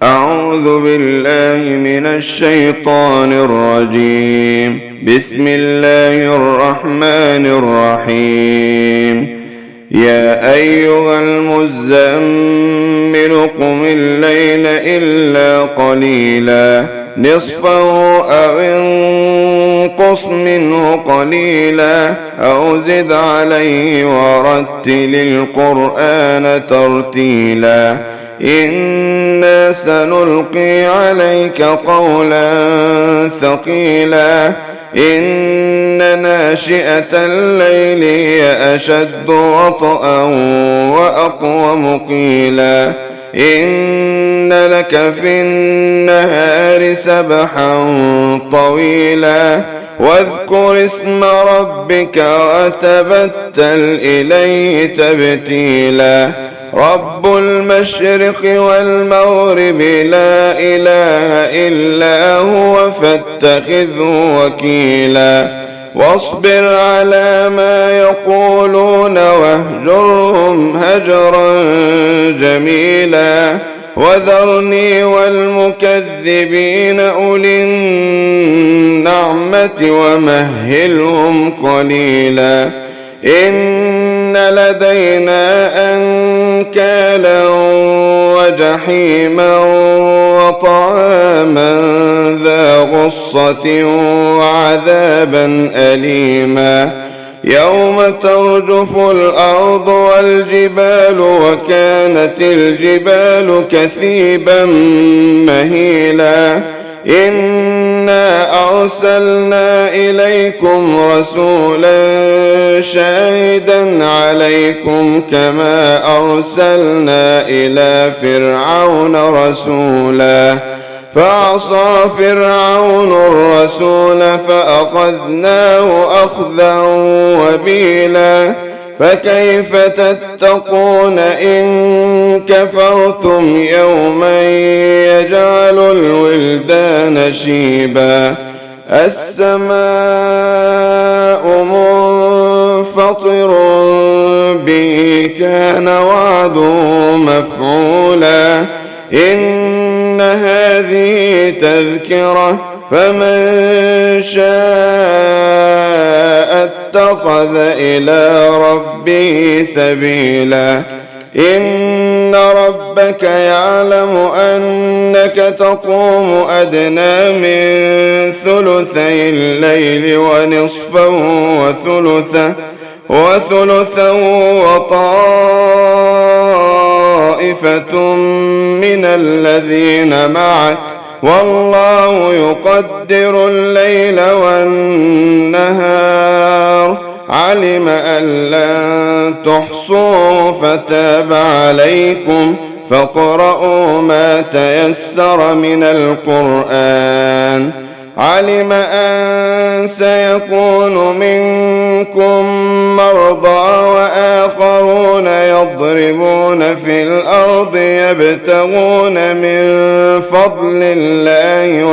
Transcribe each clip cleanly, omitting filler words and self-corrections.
أعوذ بالله من الشيطان الرجيم. بسم الله الرحمن الرحيم. يا أيها المزمل قم الليل إلا قليلا نصفه أو انقص منه قليلا أو زد عليه ورتل القرآن ترتيلا إنا سنلقي عليك قولا ثقيلا إن ناشئة الليل هي أشد وطئا وأقوم قيلا إن لك في النهار سبحا طويلا واذكر اسم ربك وتبتل إليه تبتيلا رب المشرق والمغرب لا إله إلا هو فاتخذه وكيلا واصبر على ما يقولون واهجرهم هجرا جميلا وذرني والمكذبين أولي النعمة ومهلهم قليلا إن لدينا أنكالا وجحيما وطعاما ذا غصة وعذابا أليما يوم ترجف الأرض والجبال وكانت الجبال كثيبا مهيلا إنا أرسلنا إليكم رسولا شاهدا عليكم كما أرسلنا إلى فرعون رسولا فعصى فرعون الرسول فأخذناه أخذا وبيلا فكيف تتقون إن كفرتم يوما يجعل الولدان شيبا السماء منفطر به كان وعده مفعولا إن هذه تذكرة فمن شاء اتخذ إلى ربه سبيلا إن ربك يعلم أنك تقوم أدنى من ثلثي الليل ونصفه وثلثه وطائفة من الذين معك والله يقدر الليل والنهار علم أن لن تحصوا فتاب عليكم فاقرؤوا ما تيسر من القرآن علم أن سيكون منكم مرضى وآخرون يضربون في الأرض يبتغون من فضل الله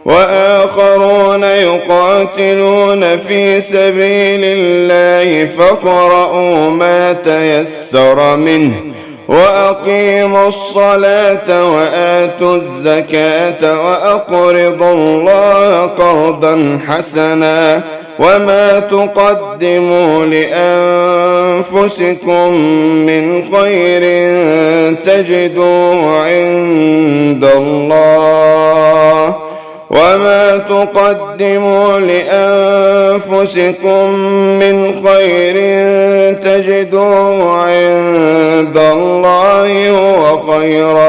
وآخرون يقاتلون في سبيل الله فاقرؤوا ما تيسر منه وأقيموا الصلاة وآتوا الزكاة وأقرضوا الله قرضا حسنا وما تقدموا لأنفسكم من خير تجدوه عند الله وما تقدموا لأنفسكم من خير تجدوه عند الله هو خيرا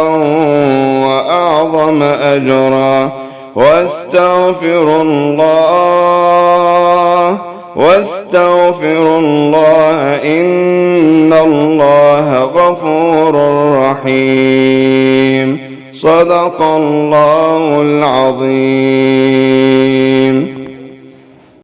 وأعظم أجرا واستغفروا الله إن الله غفور رحيم صدق الله العظيم.